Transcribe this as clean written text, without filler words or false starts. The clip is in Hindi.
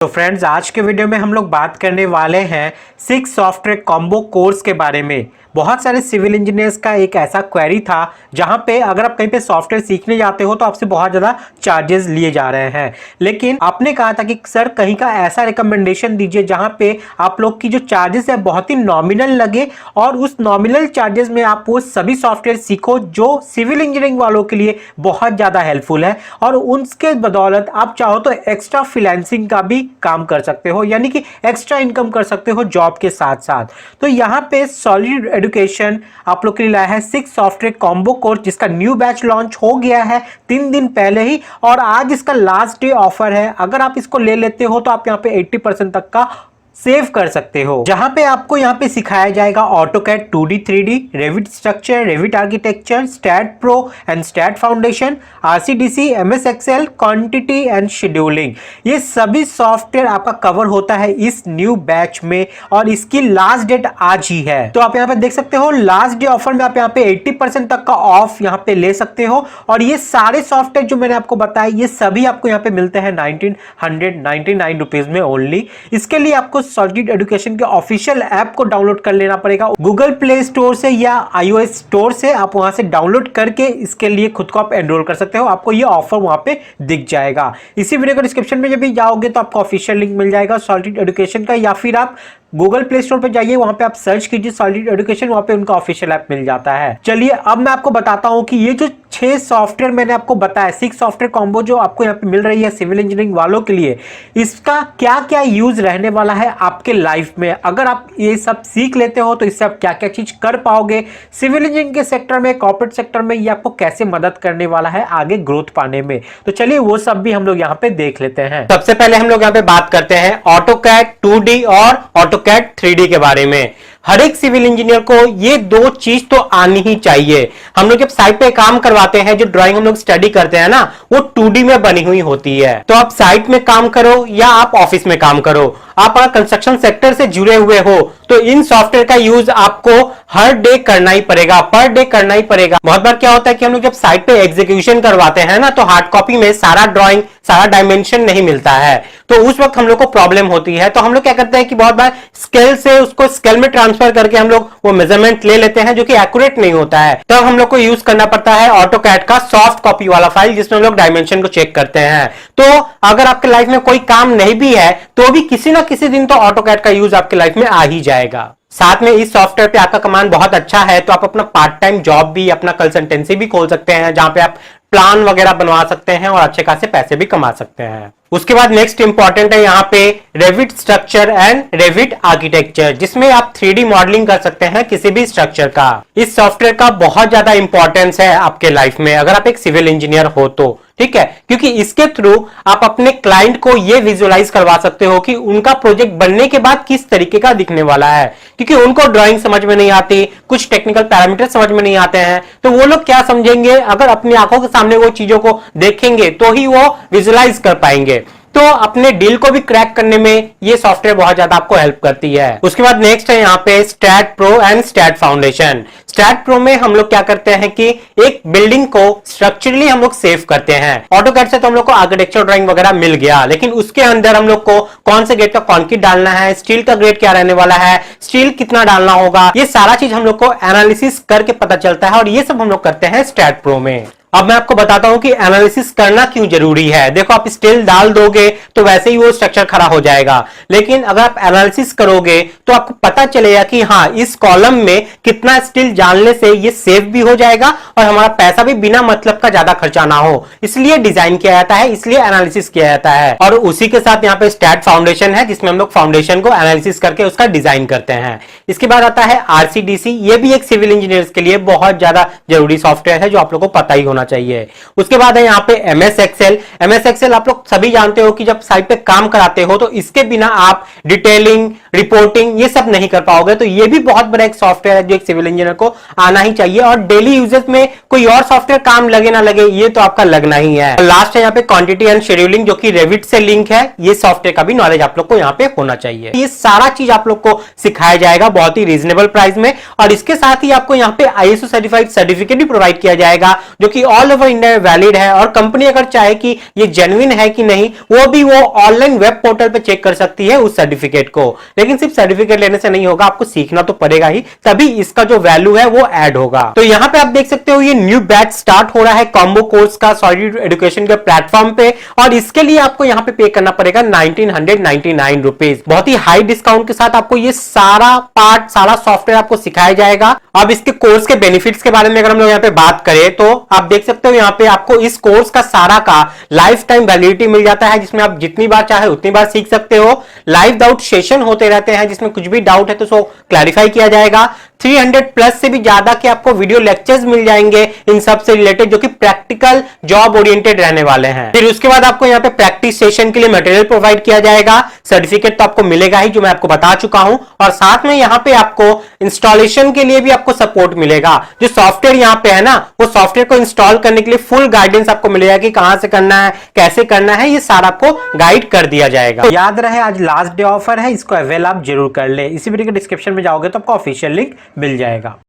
तो फ्रेंड्स, आज के वीडियो में हम लोग बात करने वाले हैं 6 सॉफ्टवेयर कॉम्बो कोर्स के बारे में। बहुत सारे सिविल इंजीनियर्स का एक ऐसा क्वेरी था जहां पे अगर आप कहीं पे सॉफ्टवेयर सीखने जाते हो तो आपसे बहुत ज़्यादा चार्जेस लिए जा रहे हैं, लेकिन आपने कहा था कि सर कहीं का ऐसा रिकमेंडेशन दीजिए जहां पे आप लोग की जो चार्जेस है बहुत ही नॉमिनल लगे और उस नॉमिनल चार्जेस में आप वो सभी सॉफ्टवेयर सीखो जो सिविल इंजीनियरिंग वालों के लिए बहुत ज़्यादा हेल्पफुल है और उसके बदौलत आप चाहो तो एक्स्ट्रा फ्रीलांसिंग का भी काम कर सकते हो, यानी कि एक्स्ट्रा इनकम कर सकते हो जॉब के साथ साथ। तो यहाँ पे सॉलिड एजुकेशन आप लोग के लिए लाया है 6 सॉफ्टवेयर कॉम्बो कोर्स, जिसका न्यू बैच लॉन्च हो गया है 3 दिन पहले ही और आज इसका लास्ट डे ऑफर है। अगर आप इसको ले लेते हो तो आप यहाँ पे 80% तक का सेव कर सकते हो, जहां पे आपको यहाँ पे सिखाया जाएगा AutoCAD 2D 3D, Revit structure, Revit architecture, STAAD Pro and STAAD foundation, RCDC, MS Excel, quantity and scheduling. ये सभी सॉफ्टवेयर आपका कवर होता है इस न्यू बैच में और इसकी लास्ट डेट आज ही है। तो आप यहाँ पे देख सकते हो लास्ट डे ऑफर में आप यहाँ पे 80% तक का ऑफ यहाँ पे ले सकते हो और ये सारे सॉफ्टवेयर जो मैंने आपको बताया ये सभी आपको यहाँ पे मिलते हैं 1999 रुपीज में ओनली। इसके लिए आपको सॉलिड एजुकेशन के ऑफिशियल ऐप को डाउनलोड कर लेना पड़ेगा गूगल प्ले स्टोर से या iOS स्टोर से। आप वहां से डाउनलोड करके इसके लिए खुद को आप एनरोल कर सकते हो, आपको ये ऑफर वहां पे दिख जाएगा। इसी वीडियो के डिस्क्रिप्शन में जब भी जाओगे तो आपको ऑफिशियल लिंक मिल जाएगा सॉलिड एजुकेशन का, या फिर आप गूगल प्ले स्टोर पे जाइए, वहां पे आप सर्च कीजिए सॉलिड एजुकेशन, वहां पे उनका ऑफिशियल ऐप मिल जाता है। चलिए अब मैं आपको बताता हूं कि ये जो 6 सॉफ्टवेयर मैंने आपको बताया 6 सॉफ्टवेयर कॉम्बो जो आपको यहाँ पे मिल रही है सिविल इंजीनियरिंग वालों के लिए, इसका क्या क्या यूज रहने वाला है आपके लाइफ में। अगर आप ये सब सीख लेते हो तो इससे आप क्या क्या चीज कर पाओगे सिविल इंजीनियरिंग के सेक्टर में, कॉर्पोरेट सेक्टर में, ये आपको कैसे मदद करने वाला है आगे ग्रोथ पाने में। तो चलिए वो सब भी हम लोग यहाँ पे देख लेते हैं। सबसे पहले हम लोग यहाँ पे बात करते हैं ऑटोकैड 2D और ऑटोकैड 3D के बारे में। हर एक सिविल इंजीनियर को ये 2 चीज तो आनी ही चाहिए। हम लोग जब साइट पे काम करवाते हैं, जो ड्राइंग हम लोग स्टडी करते हैं ना, वो 2D में बनी हुई होती है। तो आप साइट में काम करो या आप ऑफिस में काम करो, आप अगर कंस्ट्रक्शन सेक्टर से जुड़े हुए हो तो इन सॉफ्टवेयर का यूज आपको हर डे करना ही पड़ेगा, पर डे करना ही पड़ेगा। बहुत बार क्या होता है कि हम लोग जब साइट पे एग्जीक्यूशन करवाते हैं ना, तो हार्ड कॉपी में सारा ड्राइंग, सारा डायमेंशन नहीं मिलता है, तो उस वक्त हम लोग को प्रॉब्लम होती है। तो हम लोग क्या करते हैं कि बहुत बार स्केल से उसको स्केल में ट्रांसफर करके हम लोग वो मेजरमेंट ले लेते हैं, जो कि एक्यूरेट नहीं होता है। तब हम लोग को यूज करना पड़ता है ऑटोकैड का सॉफ्ट कॉपी वाला फाइल, जिसमें हम लोग डायमेंशन को चेक करते हैं। तो अगर आपके लाइफ में कोई काम नहीं भी है तो भी किसी ना किसी दिन तो ऑटोकैड का यूज आपके लाइफ में आ ही जाएगा। साथ में इस सॉफ्टवेयर पे आपका कमांड बहुत अच्छा है तो आप अपना पार्ट टाइम जॉब भी, अपना कंसल्टेंसी भी खोल सकते हैं, जहां पे आप प्लान वगैरह बनवा सकते हैं और अच्छे खासे पैसे भी कमा सकते हैं। उसके बाद नेक्स्ट इंपॉर्टेंट है यहाँ पे Revit structure and Revit architecture, जिसमें आप 3D मॉडलिंग कर सकते हैं किसी भी स्ट्रक्चर का। इस सॉफ्टवेयर का बहुत ज्यादा इंपॉर्टेंस है आपके लाइफ में अगर आप एक सिविल इंजीनियर हो तो, ठीक है, क्योंकि इसके थ्रू आप अपने क्लाइंट को यह विजुअलाइज करवा सकते हो कि उनका प्रोजेक्ट बनने के बाद किस तरीके का दिखने वाला है। क्योंकि उनको ड्राइंग समझ में नहीं आती, कुछ टेक्निकल पैरामीटर समझ में नहीं आते हैं, तो वो लोग क्या समझेंगे, अगर अपनी आंखों के सामने वो चीजों को देखेंगे तो ही वो विजुअलाइज कर पाएंगे। तो अपने डील को भी क्रैक करने में ये सॉफ्टवेयर बहुत ज्यादा आपको हेल्प करती है। उसके बाद नेक्स्ट है यहाँ पे STAAD Pro and STAAD foundation. STAAD Pro में हम लोग क्या करते हैं कि एक बिल्डिंग को स्ट्रक्चरली हम लोग सेव करते हैं। ऑटोकैड से तो हम लोग को आर्किटेक्चर ड्राइंग वगैरह मिल गया, लेकिन उसके अंदर हम लोग को कौन से ग्रेड का कॉन्क्रीट डालना है, स्टील का ग्रेड क्या रहने वाला है, स्टील कितना डालना होगा, ये सारा चीज हम लोग को एनालिसिस करके पता चलता है और ये सब हम लोग करते हैं स्टैट प्रो में। अब मैं आपको बताता हूं कि एनालिसिस करना क्यों जरूरी है। देखो, आप स्टील डाल दोगे तो वैसे ही वो स्ट्रक्चर खड़ा हो जाएगा, लेकिन अगर आप एनालिसिस करोगे तो आपको पता चलेगा कि हाँ, इस कॉलम में कितना स्टील डालने से ये सेफ भी हो जाएगा और हमारा पैसा भी बिना मतलब का ज्यादा खर्चा ना हो। इसलिए डिजाइन किया जाता है, इसलिए एनालिसिस किया जाता है। और उसी के साथ यहाँ पे स्टैट फाउंडेशन है, जिसमें हम लोग फाउंडेशन को एनालिसिस करके उसका डिजाइन करते हैं। इसके बाद आता है RCDC। ये भी एक सिविल इंजीनियर्स के लिए बहुत ज्यादा जरूरी सॉफ्टवेयर है जो आप लोग को पता ही होना चाहिए। उसके बाद है यहाँ पे MS एक्सेल। MS एक्सेल आप लोग सभी जानते हो कि जब साइट पे काम कराते हो तो इसके बिना आप डिटेलिंग, रिपोर्टिंग ये सब नहीं कर पाओगे। तो ये भी बहुत बड़ा एक सॉफ्टवेयर है जो एक सिविल इंजीनियर को आना ही चाहिए और डेली यूजेस में कोई और सॉफ्टवेयर काम लगे ना लगे, ये तो आपका लगना ही है। लास्ट है यहाँ पे क्वांटिटी एंड शेड्यूलिंग, जो कि रेविट से लिंक है। ये सॉफ्टवेयर का भी नॉलेज आप लोग को यहाँ पे होना चाहिए। ये सारा चीज आप लोग को सिखाया जाएगा बहुत ही रीजनेबल प्राइस में और इसके साथ ही आपको यहाँ पे ISO सर्टिफाइड सर्टिफिकेट भी प्रोवाइड किया जाएगा, जो कि ऑल ओवर इंडिया वैलिड है और कंपनी अगर चाहे कि ये जेन्युइन है कि नहीं वो भी वो ऑनलाइन वेब पोर्टल पे चेक कर सकती है उस सर्टिफिकेट को। लेकिन सिर्फ सर्टिफिकेट लेने से नहीं होगा, आपको सीखना तो पड़ेगा ही, तभी इसका जो वैल्यू है वो ऐड होगा। तो यहां पे आप देख सकते हो ये न्यू बैच स्टार्ट हो रहा है कॉम्बो कोर्स का सॉलिड एजुकेशन के प्लेटफॉर्म पे, और इसके लिए आपको यहां पे करना पड़ेगा 1999 रुपीज। बहुत ही हाई डिस्काउंट के साथ आपको ये सारा पार्ट, सारा सॉफ्टवेयर आपको सिखाया जाएगा। अब इसके कोर्स के बेनिफिट्स के बारे में अगर हम लोग यहाँ पे बात करें तो आप देख सकते हो यहाँ पे आपको इस कोर्स का सारा का लाइफ टाइम वैलिडिटी मिल जाता है, जिसमें आप जितनी बार चाहे उतनी बार सीख सकते हो। लाइव डाउट सेशन होते रहते हैं जिसमें कुछ भी डाउट है तो उसको क्लैरिफाई किया जाएगा। 300 प्लस से भी ज्यादा के आपको वीडियो लेक्चर्स मिल जाएंगे इन सब से रिलेटेड, जो कि प्रैक्टिकल जॉब ओरिएंटेड रहने वाले हैं। फिर उसके बाद आपको यहाँ पे प्रैक्टिस सेशन के लिए मटेरियल प्रोवाइड किया जाएगा। सर्टिफिकेट तो आपको मिलेगा ही, जो मैं आपको बता चुका हूं, और साथ में यहाँ पे आपको इंस्टॉलेशन के लिए भी आपको सपोर्ट मिलेगा। जो सॉफ्टवेयर यहाँ पे है ना, वो सॉफ्टवेयर को इंस्टॉल करने के लिए फुल गाइडेंस आपको मिलेगा कि कहां से करना है, कैसे करना है, ये सारा आपको गाइड कर दिया जाएगा। तो याद रहे आज लास्ट डे ऑफर है, इसको अवेल आप जरूर कर ले। इसी वीडियो के डिस्क्रिप्शन में जाओगे तो आपको ऑफिशियल लिंक मिल जाएगा।